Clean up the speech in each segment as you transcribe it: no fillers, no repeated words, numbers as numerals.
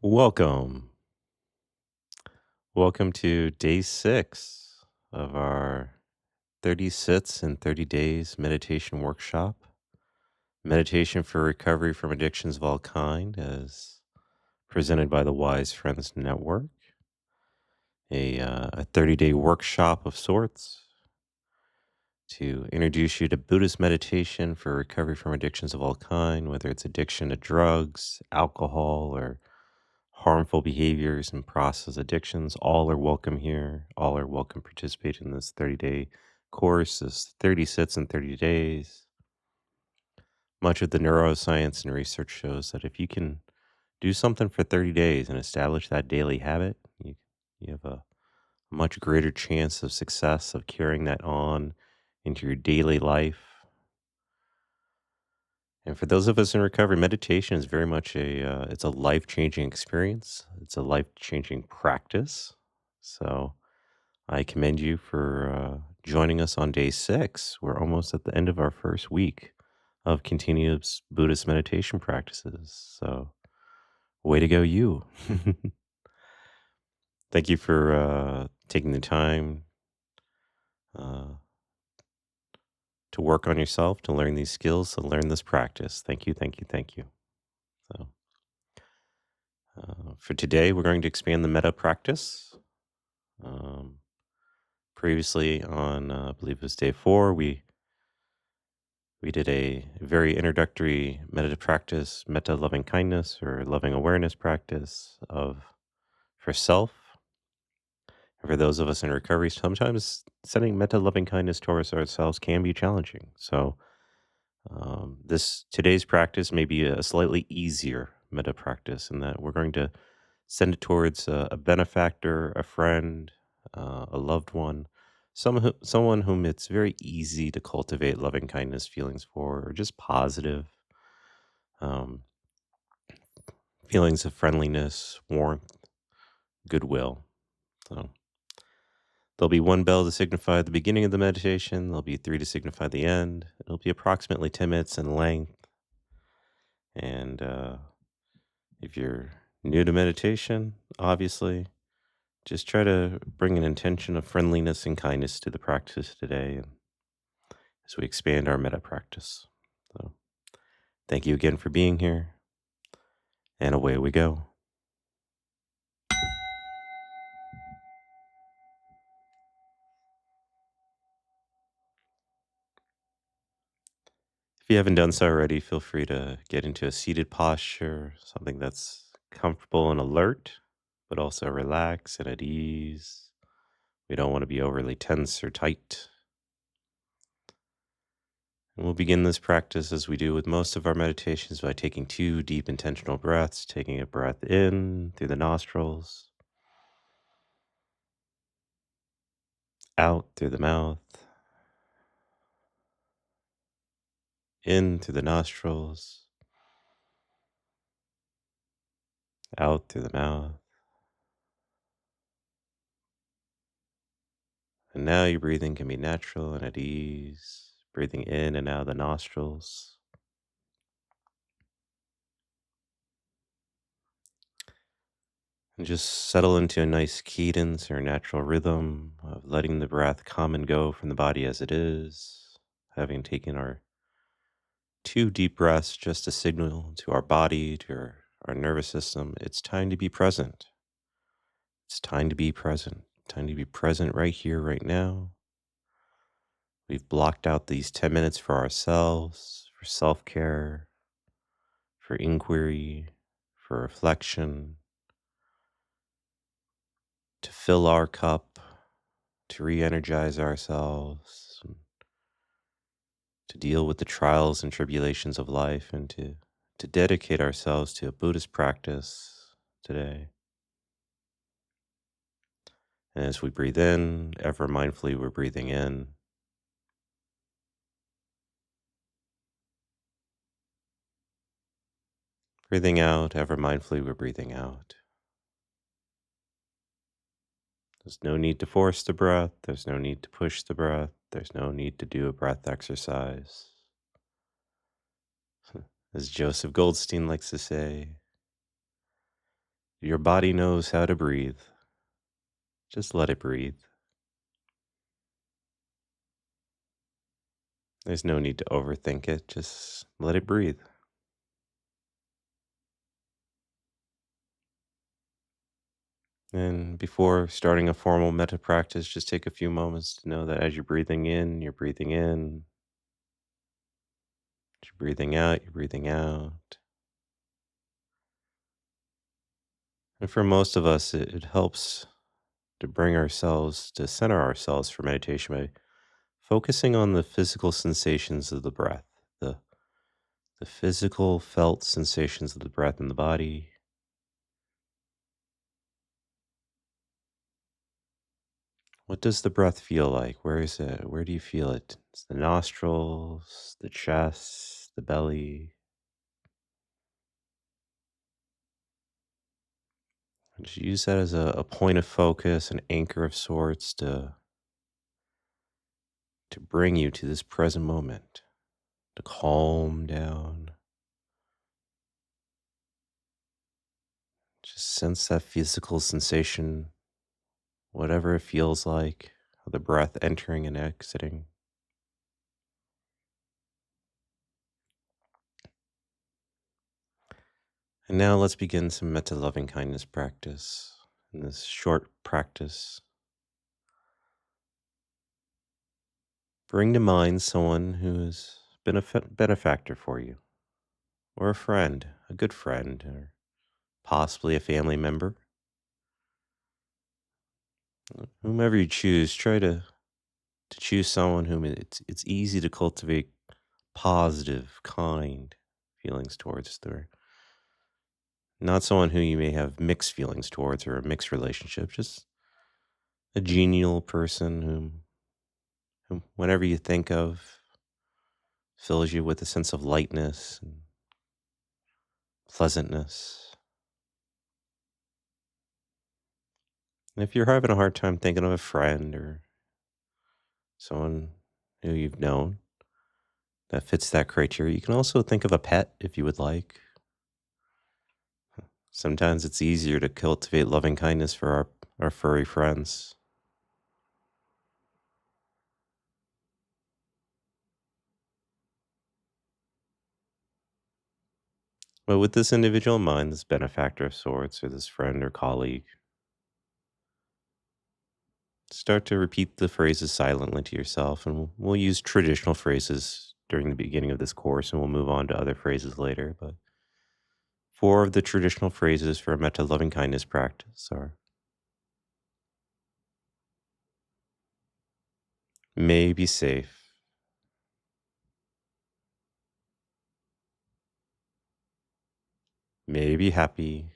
Welcome. Welcome to day 6 of our 30 Sits in 30 Days meditation workshop. Meditation for recovery from addictions of all kind, as presented by the Wise Friends Network. A 30-day workshop of sorts to introduce you to Buddhist meditation for recovery from addictions of all kind, whether it's addiction to drugs, alcohol, or harmful behaviors and process addictions. All are welcome here. All are welcome to participate in this 30-day course, this 30 sits in 30 days. Much of the neuroscience and research shows that if you can do something for 30 days and establish that daily habit, you have a much greater chance of success of carrying that on into your daily life. And for those of us in recovery, meditation is very much it's a life-changing experience. It's a life-changing practice. So I commend you for joining us on day 6. We're almost at the end of our first week of continuous Buddhist meditation practices. So way to go, you. Thank you for taking the time uh, to work on yourself, to learn these skills, to learn this practice. Thank you, thank you, thank you. So for today, we're going to expand the metta practice. Um, Previously on, I believe it was day 4, we did a very introductory meditative practice, metta loving kindness or loving awareness practice of for self. And for those of us in recovery, sometimes sending metta loving kindness towards ourselves can be challenging. So this today's practice may be a slightly easier metta practice in that we're going to send it towards a benefactor, a friend, a loved one, someone whom it's very easy to cultivate loving kindness feelings for, or just positive um, feelings of friendliness, warmth, goodwill. So there'll be one bell to signify the beginning of the meditation. There'll be 3 to signify the end. It'll be approximately 10 minutes in length. And if you're new to meditation, obviously, just try to bring an intention of friendliness and kindness to the practice today and as we expand our metta practice. So, thank you again for being here, and away we go. If you haven't done so already, feel free to get into a seated posture, something that's comfortable and alert, but also relaxed and at ease. We don't want to be overly tense or tight. And we'll begin this practice as we do with most of our meditations by taking 2 deep intentional breaths, taking a breath in through the nostrils, out through the mouth, in through the nostrils, out through the mouth. And now your breathing can be natural and at ease, breathing in and out of the nostrils. And just settle into a nice cadence or natural rhythm of letting the breath come and go from the body as it is, having taken our 2 deep breaths just to signal to our body, to our nervous system, it's time to be present. It's time to be present. Time to be present right here, right now. We've blocked out these 10 minutes for ourselves, for self care, for inquiry, for reflection, to fill our cup, to re energize ourselves, to deal with the trials and tribulations of life, and to dedicate ourselves to a Buddhist practice today. And as we breathe in, ever mindfully, we're breathing in. Breathing out, ever mindfully, we're breathing out. There's no need to force the breath. There's no need to push the breath. There's no need to do a breath exercise. As Joseph Goldstein likes to say, Your body knows how to breathe. Just let it breathe. There's no need to overthink it. Just let it breathe. And before starting a formal metta practice, just take a few moments to know that as you're breathing in, you're breathing in. As you're breathing out, you're breathing out. And for most of us, it helps to bring ourselves, to center ourselves for meditation by focusing on the physical sensations of the breath, the, the physical felt sensations of the breath in the body. What does the breath feel like? Where is it? Where do you feel it? It's the nostrils, the chest, the belly. And just use that as a point of focus, an anchor of sorts to bring you to this present moment, to calm down. Just sense that physical sensation, whatever it feels like, of the breath entering and exiting. And now let's begin some metta loving kindness practice. In this short practice, bring to mind someone who has been a benefactor for you, or a friend, a good friend, or possibly a family member. Whomever you choose, try to choose someone whom it's easy to cultivate positive, kind feelings towards. They're not someone who you may have mixed feelings towards or a mixed relationship, just a genial person whom whenever you think of, fills you with a sense of lightness and pleasantness. And if you're having a hard time thinking of a friend or someone who you've known that fits that criteria, you can also think of a pet if you would like. Sometimes it's easier to cultivate loving kindness for our furry friends. But with this individual in mind, this benefactor of sorts, or this friend or colleague, start to repeat the phrases silently to yourself. And we'll use traditional phrases during the beginning of this course, and we'll move on to other phrases later. But four of the traditional phrases for a metta loving kindness practice are: may be safe, may be happy,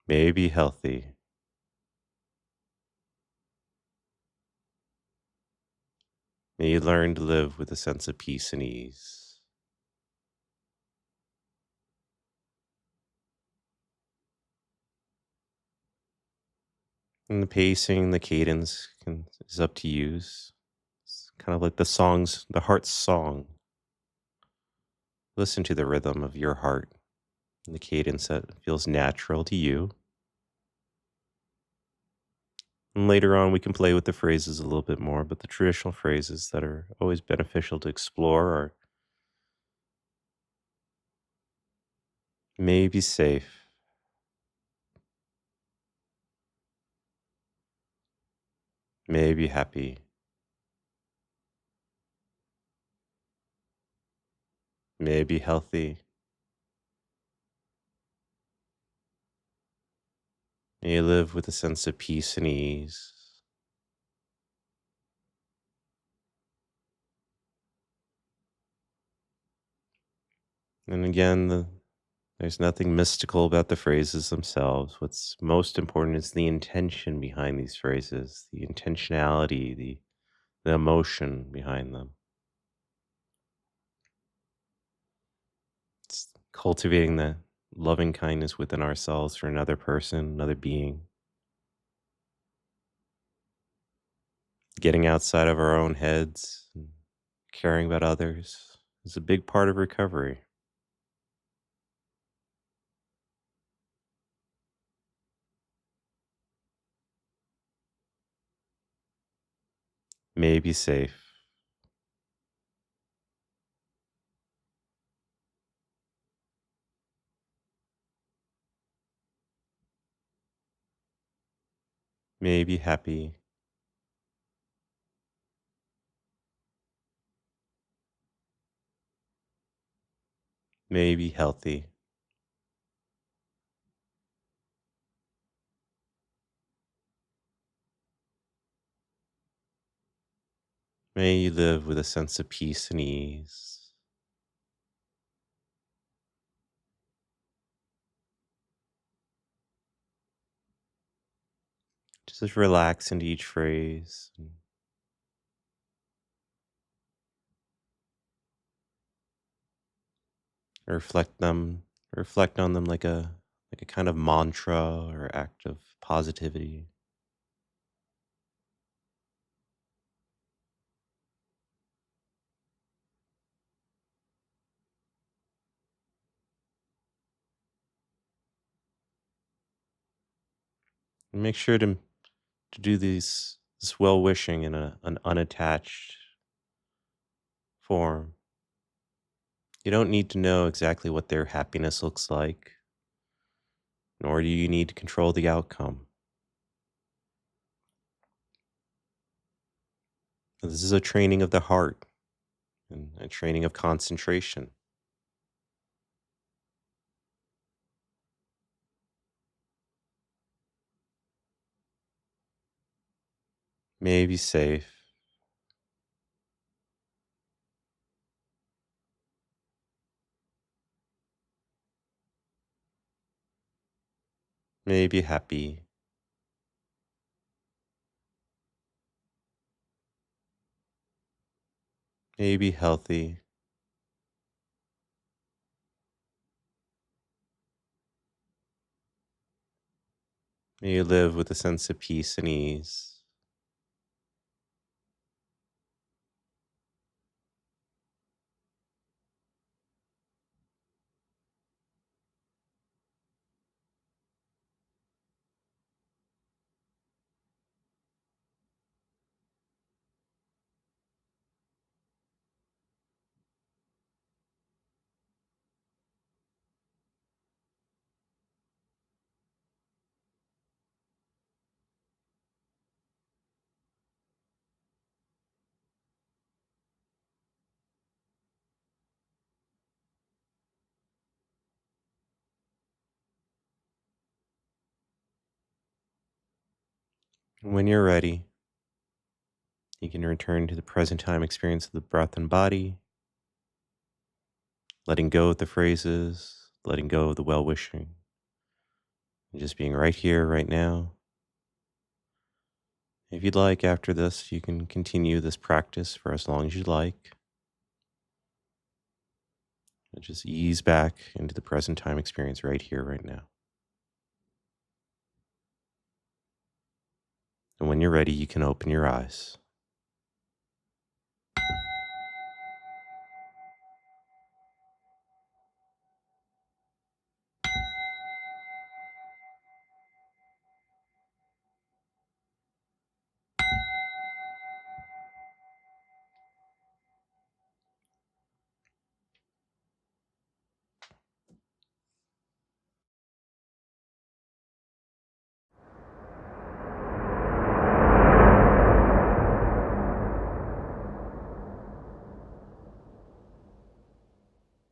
may be healthy, may you learn to live with a sense of peace and ease. And the pacing, the cadence is up to you. It's kind of like the heart's song. Listen to the rhythm of your heart and the cadence that feels natural to you. And later on, we can play with the phrases a little bit more, but the traditional phrases that are always beneficial to explore are: may be safe, may be happy, may be healthy, may you live with a sense of peace and ease. And again, there's nothing mystical about the phrases themselves. What's most important is the intention behind these phrases, the intentionality, the emotion behind them. It's cultivating the loving kindness within ourselves for another person, another being. Getting outside of our own heads and caring about others is a big part of recovery. may be safe, may be happy, may be healthy, may you live with a sense of peace and ease. Just relax into each phrase and reflect them, reflect on them like a kind of mantra or act of positivity. And make sure to do this well wishing in an unattached form. You don't need to know exactly what their happiness looks like, nor do you need to control the outcome. This is a training of the heart and a training of concentration. May be safe, may be happy, may be healthy, may you live with a sense of peace and ease. And when you're ready, you can return to the present time experience of the breath and body, letting go of the phrases, letting go of the well wishing, and just being right here, right now. If you'd like, after this, you can continue this practice for as long as you'd like. And just ease back into the present time experience right here, right now. And when you're ready, you can open your eyes.